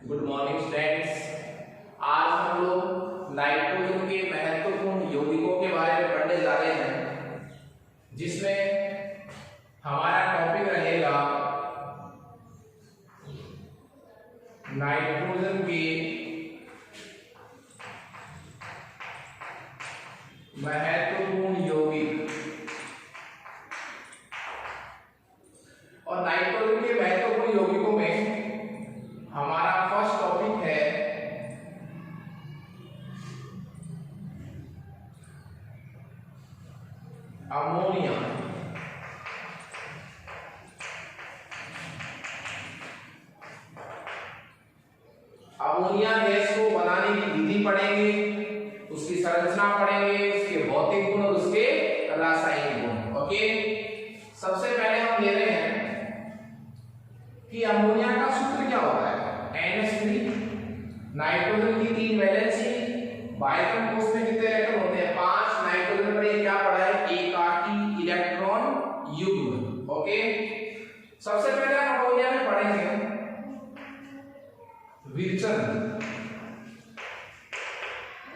Good morning students. आज हम लोग नाइट्रोजन के महत्वपूर्ण यौगिकों के बारे में पढ़ने जा रहे हैं, जिसमें हमारा टॉपिक रहेगा नाइट्रोजन के महत्वपूर्ण यौगिक। और नाइट्रोजन के महत्वपूर्ण यौगिकों में हमारा फर्स्ट टॉपिक है अमोनिया। अमोनिया गैस को बनाने की विधि पढ़ेंगे, उसकी संरचना पढ़ेंगे, उसके भौतिक गुण और उसके रासायनिक गुण। ओके, सबसे पहले हम ले रहे हैं कि अमोनिया का सूत्र क्या होता है। NH3, नाइट्रोजन की 3 वैलेंसी, बाइकम कोष में कितने इलेक्ट्रॉन होते हैं 5। नाइट्रोजन पर ये क्या पढ़ा है, एकाकी इलेक्ट्रॉन युग्म। ओके, सबसे पहले हम अमोनिया में पढ़ेंगे विरचन।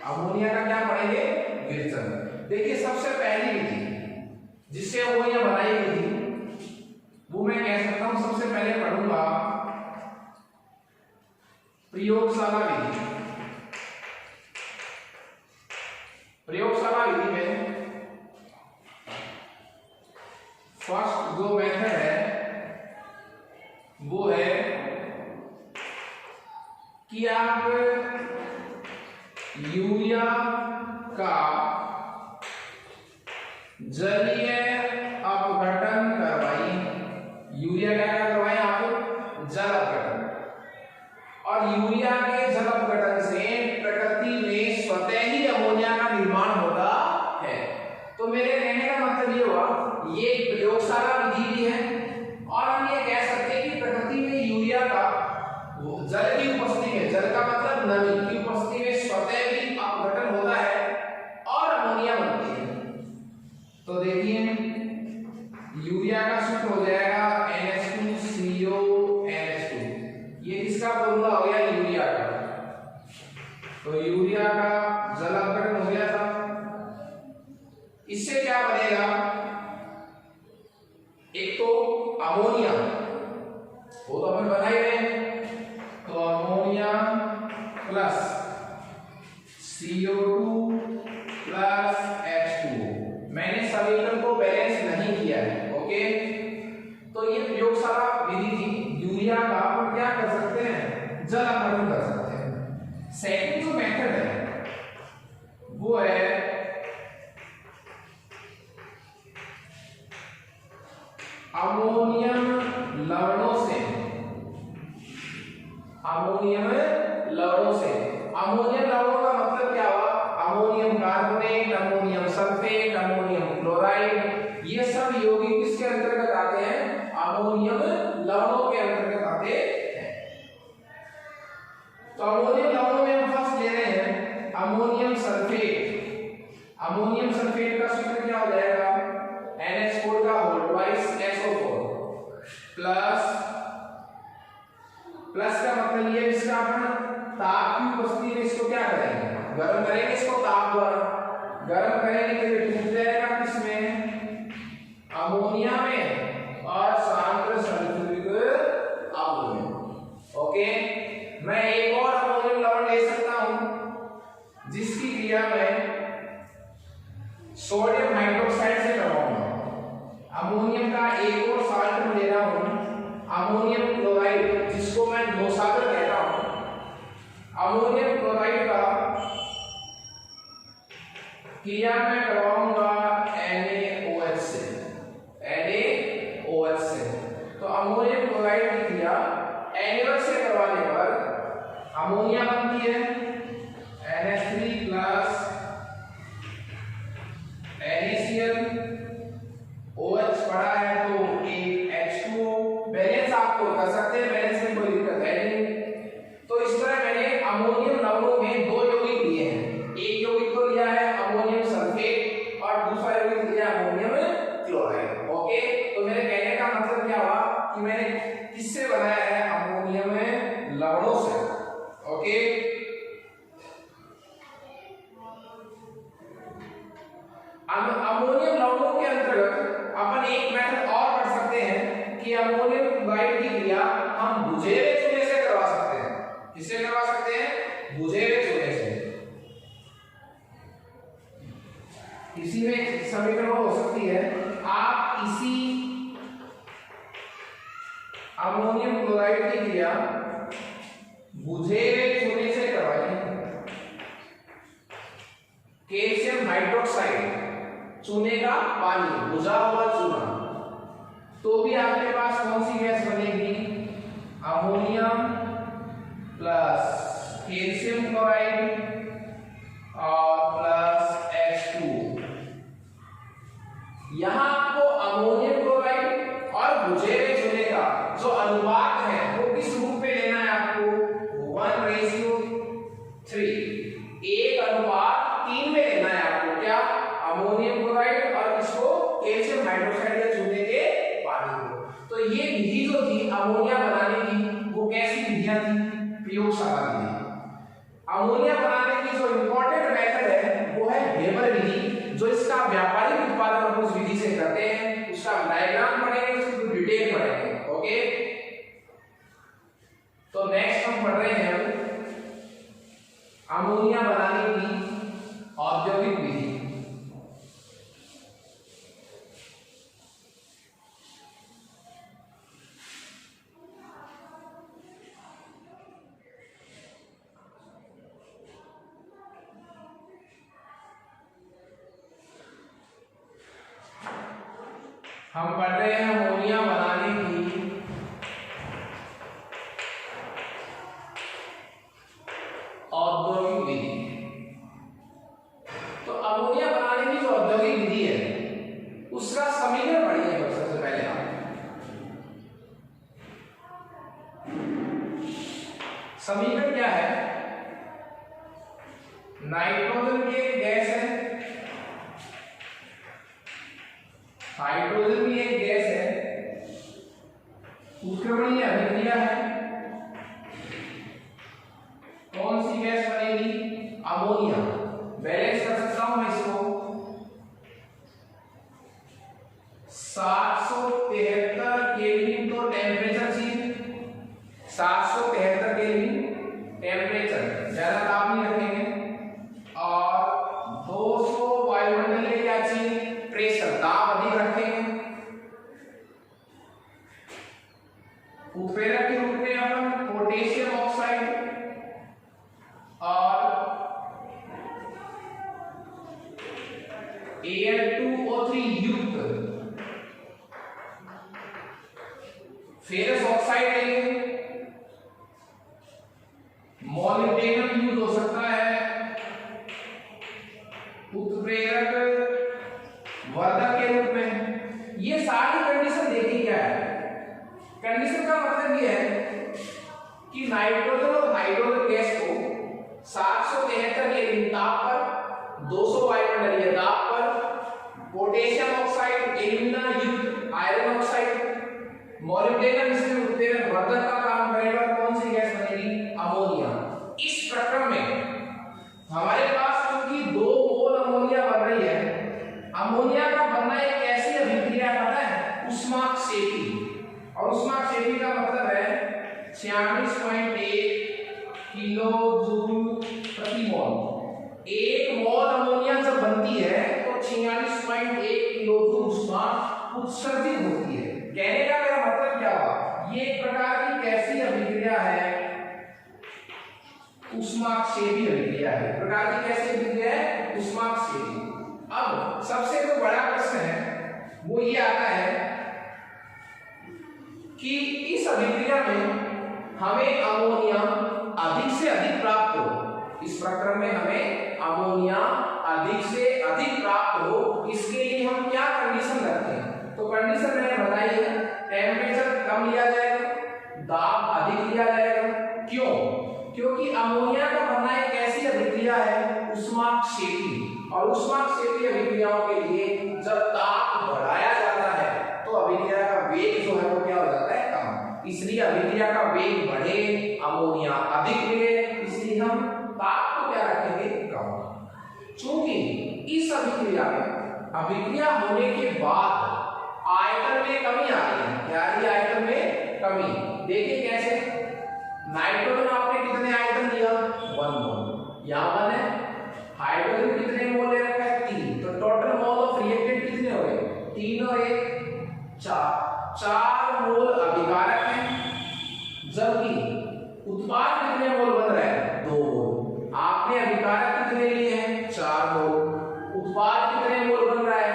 अमोनिया का क्या पढ़ेंगे, विरचन। देखिए सबसे पहली विधि जिससे अमोनिया बनाई गई थी वो मैं कह सकता हूं, सबसे पहले पढ़ूंगा प्रयोगशाला विधि। प्रयोगशाला विधि में फर्स्ट जो मेथड है वो है कि आप यूरिया का जलीय अपघटन करवाइए। यूरिया क्या करवाएं आप, जल अपघटन। और यूरिया के जल अपघटन से प्रकृति में स्वतः ही अमोनिया का निर्माण होता है। तो मेरे कहने का मतलब ये हुआ, ये प्रयोगशाला विधि भी है और हम ये कह सकते हैं कि प्रकृति में यूरिया का जल की उपस्थिति में, जल का मतलब नमी की उपस्थिति में स्वतः ही अपघटन होता है और अमोनिया बनती है। तो देखिए यूरिया का सूत्र हो जाएगा NH2CO NH2। ये किसका फॉर्मूला हो गया, यूरिया का। तो यूरिया का जल अपघटन हो गया था। इससे क्या बनेगा, एक तो अमोनिया, वो तो अपन बना ही रहे हैं। तो ammonia plus CO2 plus H2O। मैंने समीकरण को बैलेंस नहीं किया है। ओके, तो ये प्रयोगशाला विधि थी। यूरिया का आप क्या कर सकते हैं, जल अपघटन कर सकते हैं। सेकंड जो मेथड है वो है अमोनियम लवणों से। अमोनियम लवणों से, अमोनियम लवणों का मतलब क्या हुआ, ammonium carbonate, ammonium sulphate, ammonium chloride, ये सब यौगिक किसके अंतर्गत आते हैं, अमोनियम लवणों के अंतर्गत आते हैं। तो अमोनियम लवणों में हम फर्स्ट ले रहे हैं अमोनियम सल्फेट। अमोनियम सल्फेट का सूत्र क्या हो जाएगा, NH4 का होल ट्वाइस SO4 प्लस का मतलब ये इसका अपन ताप की उपस्थिति में इसको क्या करेंगे, गर्म करेंगे। इसको ताप द्वारा गर्म करेंगे तो ये टूट जाएगा किसमें, अमोनिया में और सांद्र सल्फ्यूरिक अम्ल में। ओके, मैं एक और अमोनियम लवण ले सकता हूं जिसकी क्रिया मैं सोडियम हाइड्रोक्साइड से करवाऊंगा। अमोनियम का एक और साल्ट में ले रहा हूं, अमोनियम क्लोराइड, जिसको मैं दोसागर कहता हूं। अमोनियम क्लोराइड का क्रिया मैं करवाऊंगा NaOH से, NaOH से। तो अमोनियम क्लोराइड की क्रिया NaOH से करवाने पर अमोनिया बनती है NH3 प्लस NaCl। OH पड़ा है तो एक H2O। बैलेंस आपको कर सकते हैं, बैलेंस में कोई दिक्कत है नहीं। तो इस तरह मैंने अमोनियम लवणों में 2 यौगिक लिए हैं। एक यौगिक को लिया है अमोनियम सल्फेट और दूसरा यौगिक लिया अमोनियम क्लोराइड। ओके, तो मेरे कहने का मतलब क्या हुआ कि मैंने किससे बनाया है, अमोनियम लवणों से। ओके। अमोनियम लवणों के अंतर्गत अपन एक मेथड और कर सकते हैं कि अमोनियम क्लोराइड की क्रिया हम बुझेरे चूने से करवा सकते हैं। किससे करवा सकते हैं? बुझेरे चूने से। इसी में समीकरण हो सकती है, आप इसी अमोनियम क्लोराइड की क्रिया बुझेरे चूने से करवाइए। कैल्शियम हाइड्रोक्साइड, चूने का पानी, बुझा हुआ चूना, तो भी आपके पास कौन सी गैस बनेगी? अमोनियम प्लस कैल्शियम क्लोराइड और प्लस H2। यहां आपको अमोनियम क्लोराइड और बुझेरे चूने का जो अनुपात है वो किस रूप में लेना है आपको? 1:3, 1:3 में लेना है आपको। क्या? अमोनियम क्लोराइड और इसको कैल्शियम हाइड्रोक्साइड या चूने के पानी को। तो ये विधि जो थी अमोनिया बनाने की, वो कैसी विधियां थी? प्रयोगशाला विधि। अमोनिया बनाने की जो इंपॉर्टेंट मेथड है वो है वेबर विधि। जो इसका व्यापारिक उत्पादन हम उस विधि से करते हैं, उसका डायग्राम पढ़ेंगे, उसकी डिटेल पढ़ेंगे। ओके, तो नेक्स्ट हम पढ़ रहे हैं अमोनिया बनाने की औद्योगिक विधि। हम पढ़ रहे हैं अमोनिया बनाने की औद्योगिक विधि। तो अमोनिया बनाने की जो औद्योगिक विधि है उसका समीकरण पढ़िए सबसे पहले आप। समीकरण क्या है? नाइट्रोजन की एक गैस है, हाइड्रोजन भी एक गैस है, उसके बड़ी अभिक्रिया है। कौन सी गैस बनेगी? अमोनिया। बैलेंस कर सकता हूं मैं इसको। 773 केल्विन तो टेम्परेचर चाहिए, 773 केल्विन टेम्परेचर, ज्यादा ताप नहीं रखेंगे। और 200 वायुमंडलीय क्या चाहिए? प्रेशर, दाब अधिक रखेंगे। उत्प्रेरक के रूप में अपन पोटेशियम ऑक्साइड और Al2O3 युक्त फेरस ऑक्साइड लेंगे। मॉलिब्डेनम यूज हो सकता है उत्प्रेरक वर्धक के रूप में। ये सारी कंडीशन देखी क्या है? कंडीशन का मतलब ये है कि नाइट्रोजन और हाइड्रोजन गैस को 773 केल्विन ताप पर, 200 वायुमंडलीय दाब पर, पोटेशियम ऑक्साइड, एल्यूमिना युक्त आयरन ऑक्साइड, मॉलिब्डेनम इसमें उत्प्रेरक वर्धक का काम करेगा। कौन सी गैस बनेगी? अमोनिया। इस प्रक्रम में हमारे पास क्योंकि 2 मोल अमोनिया बन रही है, अमोनिया का बनना एक ऐसी अभिक्रिया पता है? ऊष्माक्षेपी। और ऊष्माक्षेपी का मतलब है 46.1 किलो जूल प्रति मोल। 1 मोल अमोनिया जब बनती है तो 46.1 किलो जूल ऊष्मा उत्सर्जित होती है। कहने का मेरा मतलब क्या हुआ? ये एक प्रकार की कैसी अभिक्रिया है? ऊष्माक्षेपी अभिक्रिया है। प्रकार की कैसी अभिक्रिया है? ऊष्माक्षेपी। अब सबसे जो बड़ा प्रश्न है वो ये आता है कि इस अभिक्रिया में हमें अमोनिया अधिक से अधिक प्राप्त हो। इस प्रक्रम में हमें अमोनिया अधिक से अधिक प्राप्त हो, इसके लिए हम क्या कंडीशन रखते हैं? तो कंडीशन मैंने बताई है, टेम्परेचर कम लिया जाएगा, दाब अधिक लिया जाएगा। क्यों? क्योंकि अमोनिया का बनना एक ऐसी अभिक्रिया है ऊष्माक्षेपी, और ऊष्माक्षेपी अभिक्रियाओं के लिए जब ताप बढ़ाया जाता है तो अभिक्रिया का वेग जो है वो क्या हो जाता है? कम। इसलिए अभिक्रिया का वेग बढ़े, अमोनिया अधिक मिले, इसलिए हम ताप को क्या रखेंगे, कम। चूंकि इस अभिक्रिया में अभिक्रिया होने के बाद आयतन में कमी आ रही है, क्या आ रही है, आयतन में कमी। देखिए कैसे, नाइट्रोजन आपने कितने आयतन दिया, 1 मोल, यहाँ 1 है। हाइड्रोजन कितने मोल ले रखा है, 3, तो टोटल मोल ऑफ रिएक्टेंट कितने हो गए, 3 और 1 4 मोल अभिकारक है, जबकि उत्पाद कितने मोल बन रहा है, 2 मोल। आपने अभिकारक कितने लिए हैं, 4 मोल, उत्पाद कितने मोल बन रहा है,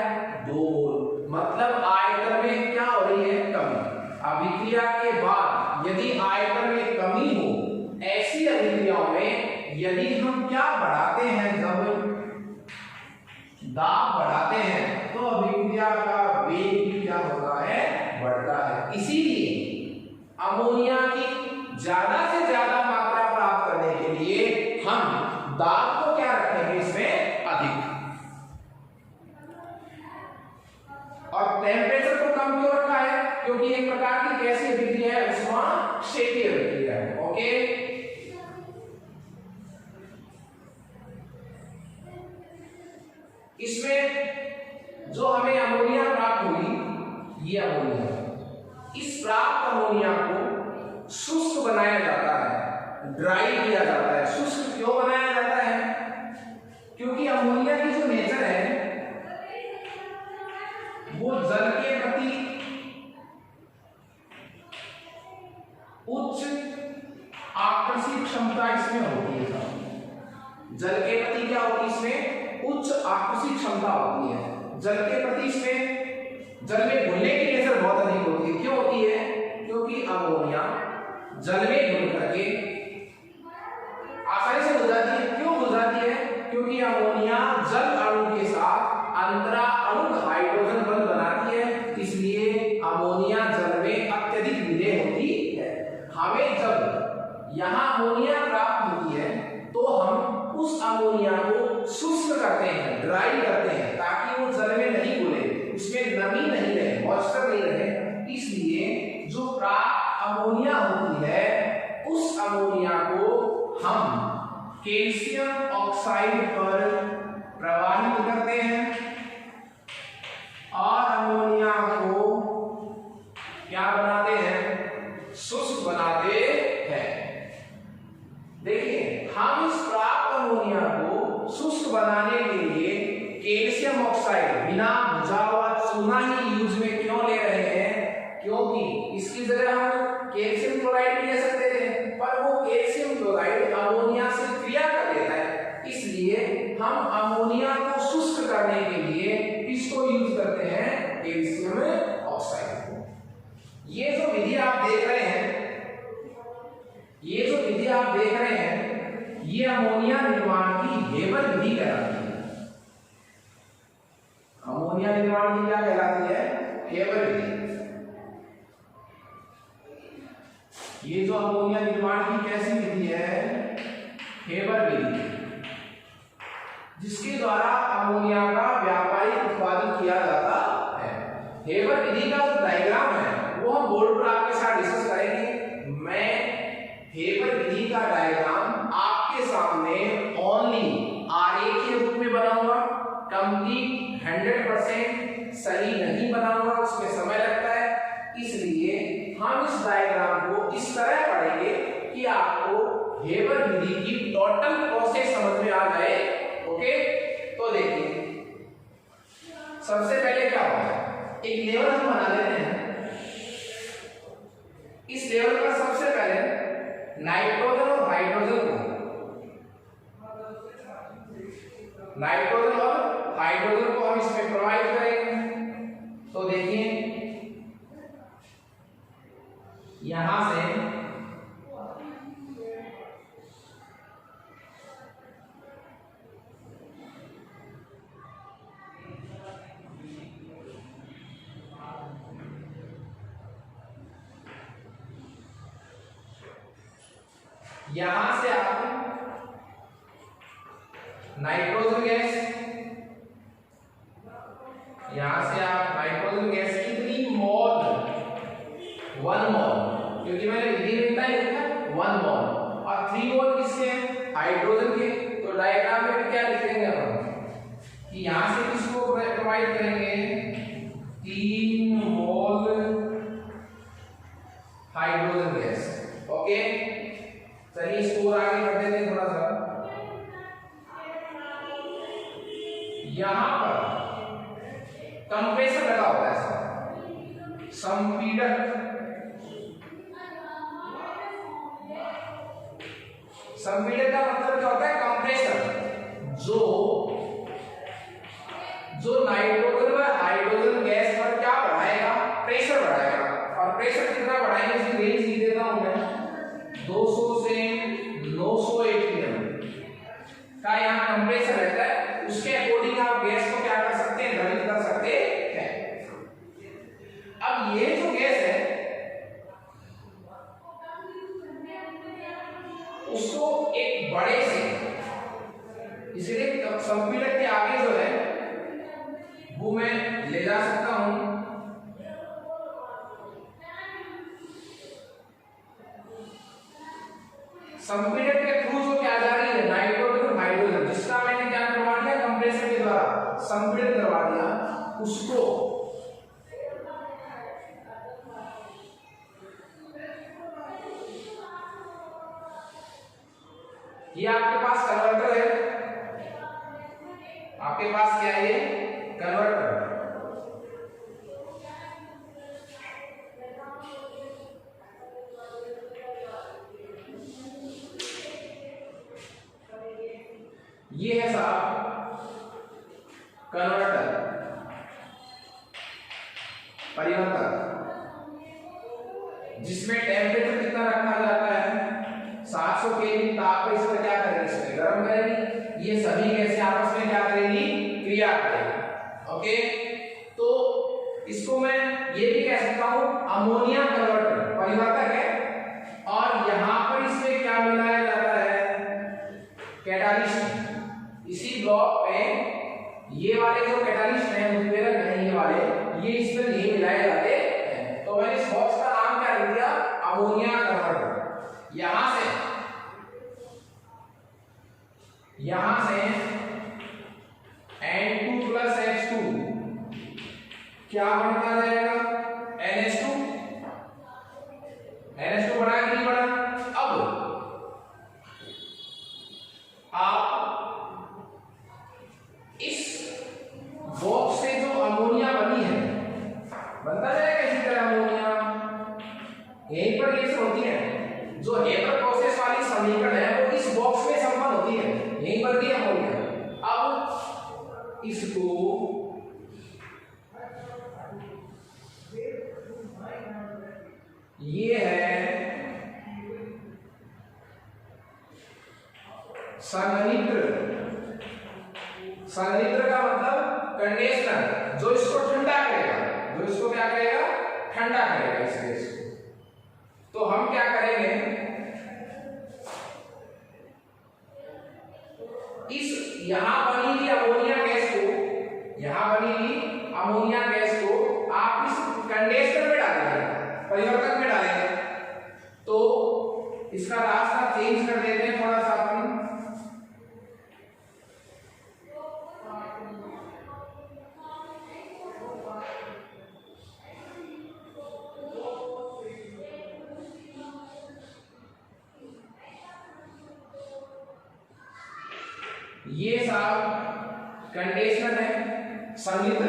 2 मोल। मतलब आयतन में क्या हो रही है, कमी। अभिक्रिया के बाद यदि आयतन में कमी हो, ऐसी अभिक्रियाओं में यदि हम क्या बढ़ाते हैं, जब दाब बढ़ाते हैं तो अभिक्रिया का वेग क्या होता है, बढ़ता है। इसीलिए अमोनिया की ज्यादा से ज्यादा मात्रा प्राप्त करने के लिए हम दाब को क्या रखेंगे, इसमें अधिक। और टेम्परेचर को कम क्यों रखा है, क्योंकि एक प्रकार की कैसी अभिक्रिया है, उष्माक्षेपीय अभिक्रिया है। ओके, इसमें जो हमें अमोनिया प्राप्त हुई, ये अमोनिया, इस प्राप्त अमोनिया को शुष्क बनाया जाता है, ड्राई किया जाता है। शुष्क क्यों बनाया जाता है, क्योंकि अमोनिया की जो नेचर है वो जल के प्रति उच्च आकर्षित क्षमता इसमें होती है। जल के प्रति क्या होती है, इसमें उच्च आकर्षित क्षमता होती है। जल के प्रति इसमें जल में घुलने की नेचर बहुत अधिक होती है। क्यों होती है, क्योंकि अमोनिया जल में घुल करके आसानी से घुल जाती है। क्यों घुल जाती है, क्योंकि अमोनिया जल अणु के साथ अंतरा अणु हाइड्रोजन बंध बनाती है, इसलिए अमोनिया जल में अत्यधिक विलेय होती है। हमें जब यहाँ अमोनिया प्राप्त होती है तो हम उस अमोनिया को शुष्क करते हैं, ड्राई करते हैं, ताकि वो जल में नहीं घुले, उसमें नमी नहीं रहे, मॉइस्चर नहीं रहे। इसलिए जो प्राप्त अमोनिया होती है, उस अमोनिया को हम कैल्शियम ऑक्साइड पर प्रवाहित करते हैं और अमोनिया को क्या बनाते हैं, शुष्क बनाते हैं। देखिए, हम इस प्राप्त अमोनिया को शुष्क बनाने के लिए कैल्शियम ऑक्साइड बिना बुझा हुआ चूना ही यूज में क्यों ले रहे हैं, क्योंकि इसकी जगह हम कैल्शियम क्लोराइड भी ले सकते थे, पर वो कैल्शियम क्लोराइड अमोनिया से क्रिया कर लेता है। इसलिए हम अमोनिया को शुष्क करने के लिए इसको यूज करते हैं, कैल्शियम ऑक्साइड को। ये जो विधि आप देख रहे हैं, ये अमोनिया निर्माण की हेबर विधि कहलाती है। अमोनिया निर्माण की क्या कहलाती है, हेबर विधि। ये जो अमोनिया निर्माण की कैसी विधि है, हेबर विधि, जिसके द्वारा अमोनिया का व्यापारिक उत्पादन किया जाता है। हेबर विधि का जो डायग्राम है वो हम बोर्ड पर आपके साथ डिस्कस करेंगे। मैं हेबर विधि का डायग्राम आपके सामने ओनली आरेखीय रूप में बनाऊंगा, कंप्लीट 100% सही नहीं बनाऊंगा, उसमें समय लगता है। इसलिए हम इस डायग्राम को इस तरह पढ़ेंगे कि आपको हेबर विधि की टोटल प्रोसेस समझ में आ जाए। ओके, तो देखिए, सबसे पहले क्या होगा, एक लेवल हम बना लेते हैं। इस लेवल पर सबसे पहले नाइट्रोजन और हाइड्रोजन को हम इसमें प्रोवाइड करेंगे। तो देखिए, यहां से आप नाइट्रोजन गैस, यहां से आप नाइट्रोजन गैस कितनी मोल, 1 मोल, क्योंकि मैंने विधि में लिखा 1 मोल। हाइड्रोजन के। तो डायग्राम में भी क्या लिखेंगे अपन कि यहां से किसको प्रोवाइड करेंगे 3 मोल हाइड्रोजन गैस। ओके चलिए स्कोर आगे बढ़ देते हैं थोड़ा सा। यहां पर कंप्रेसर लगा होता है संपीड़क। संपीड़क का मतलब क्या होता है कंप्रेसर, जो नाइट्रोजन व हाइड्रोजन गैस पर क्या बढ़ाएगा प्रेशर बढ़ाएगा। और प्रेशर कितना बढ़ाएंगे इसकी रेंज दी देता हूं मैं 200 से 900 एटीएम का यहाँ कंप्रेसर रहता है। उसके अकॉर्डिंग आप गैस को क्या कर सकते हैं द्रवित कर सकते हैं। अब ये जो गैस है उसको एक बड़े से, इसलिए संपीड़क के आगे जो है वो मैं ले जा सकता हूं। संपीड़क के थ्रू जो क्या जा रही है नाइट्रोजन हाइड्रोजन, जिसका मैंने क्या करवा दिया कंप्रेसर के द्वारा संपीड़न करवा दिया, उसको ये आपके पास कन्वर्टर है, आपके पास क्या है ये कन्वर्टर। ये है साहब कन्वर्टर परिवर्तक, जिसमें टेम्परेचर कितना रखा जाता है 700 केल्विन ताप पर। इसको क्या करेंगे इसमें गर्म करेंगे, ये सभी गैसें आपस में क्या करेंगी क्रिया करेंगी। ओके तो इसको मैं ये भी कह सकता हूं अमोनिया कन्वर्टर परिवर्तक है। और यहां पर इसमें क्या मिलाया जाता है कैटालिस्ट। इसी ब्लॉक में ये वाले जो कैटालिस्ट हैं उत्प्रेरक हैं ये वाले, ये इसमें नहीं मिलाए जाते हैं। तो मैंने इस बॉक्स का नाम क्या रख दिया अमोनिया कन्वर्टर। यहां से N2 प्लस H2 क्या बनता जाएगा NH2। NH2 बड़ा कि नहीं बड़ा। अब आप इस बॉक्स से जो अमोनिया बनी है बनता जाएगा इसी तरह अमोनिया। यहीं पर ये होती है जो हेबर प्रोसेस वाली समीकरण है वो इस बॉक्स में संपन्न होती है, यहीं पर भी अमोनिया। अब इसको ये है संघनित्र। संघनित्र का मतलब कंडेंसर, जो इसको ठंडा करेगा, जो इसको क्या करेगा ठंडा करेगा इस गैस को। तो हम क्या करेंगे इस यहां बनी हुई अमोनिया गैस को, यहां बनी हुई अमोनिया गैस को आप इस कंडेंसर में डालेंगे परिवर्तक में डालेंगे। तो इसका रास्ता चेंज कर देते हैं थोड़ा सा अपन। ये साहब कंडेंसर है संयंत्र,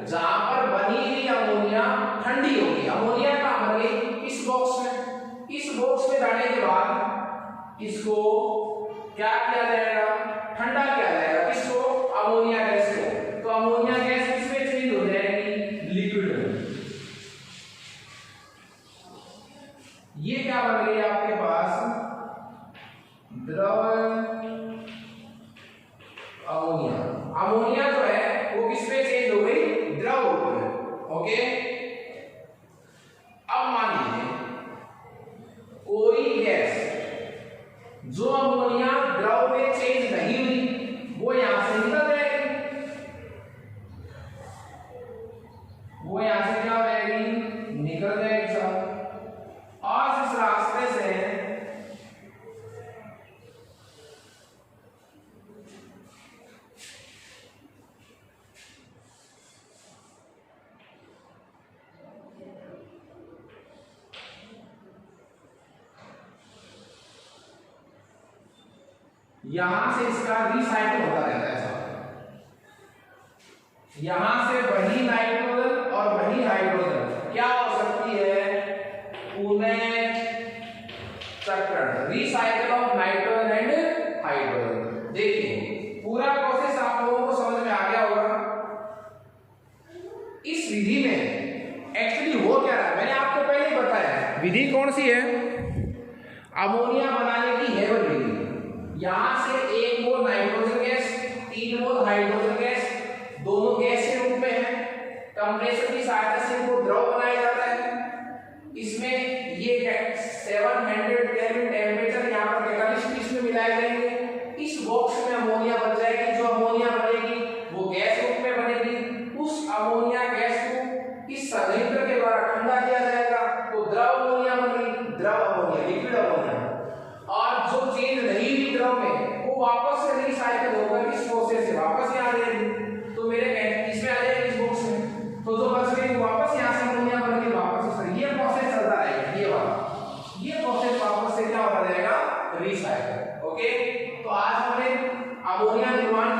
जहां पर बनी हुई अमोनिया ठंडी होगी। अमोनिया कहां बन गई इस बॉक्स में। इस बॉक्स में डालने के बाद इसको क्या किया जाएगा ठंडा किया जाएगा किसको अमोनिया गैस को। तो अमोनिया गैस किसमें चेंज हो जाएगी लिक्विड में। ये क्या बन गई आपके पास द्रव अमोनिया। अमोनिया जो है वो किसमें चेंज हो गई द्रव रूप में। ओके अब मान लीजिए कोई गैस जो अमोनिया द्रव में चेंज नहीं हुई वो यहां से निकल जाएगी, वो यहां से क्या हो जाएगी निकल जाएगी साहब। और इस रास्ते से यहां से इसका रिसाइकल होता रहता है सब, यहां से वही नाइट्रोजन और वही हाइड्रोजन क्या हो सकती है, पुनः चक्रण, recycle of nitrogen and hydrogen. देखिए पूरा प्रोसेस आप लोगों को समझ में आ गया होगा। इस विधि में एक्चुअली हो क्या रहा है, मैंने आपको पहले ही बताया विधि कौन सी है, अमोनिया बनाने की हेवन विधि। यहां से 1 मोल नाइट्रोजन गैस, 3 मोल हाइड्रोजन गैस, दोनों गैस के रूप में है, कंप्रेसर की सहायता से इनको द्रव बनाया जाता है। इसमें ये 700 केल्विन टेम्परेचर यहाँ पर कैटालिस्ट इसमें मिलाए जाएंगे। इस बॉक्स में अमोनिया बन जाएगी, जो अमोनिया बनेगी वो गैस रूप में बनेगी। उस अमोनिया गैस को इस संयंत्र के द्वारा ठंडा किया जाएगा तो द्रव अमोनिया बनेगी, द्रव अमोनिया, लिक्विड अमोनिया। और जो चीज नहीं भी द्रव में वो वापस से रिसाइकल होकर इस प्रोसेस से वापस यहाँ आ जाएगी, तो मेरे इसमें आ जाएगी इस बॉक्स में, तो जो बच गई वापस यहाँ से अमोनिया बन के वापस ये प्रोसेस चलता रहेगा। ये प्रोसेस वापस से क्या होता जाएगा, रिसाइकल। ओके, तो आज हमने अमोनिया निर्माण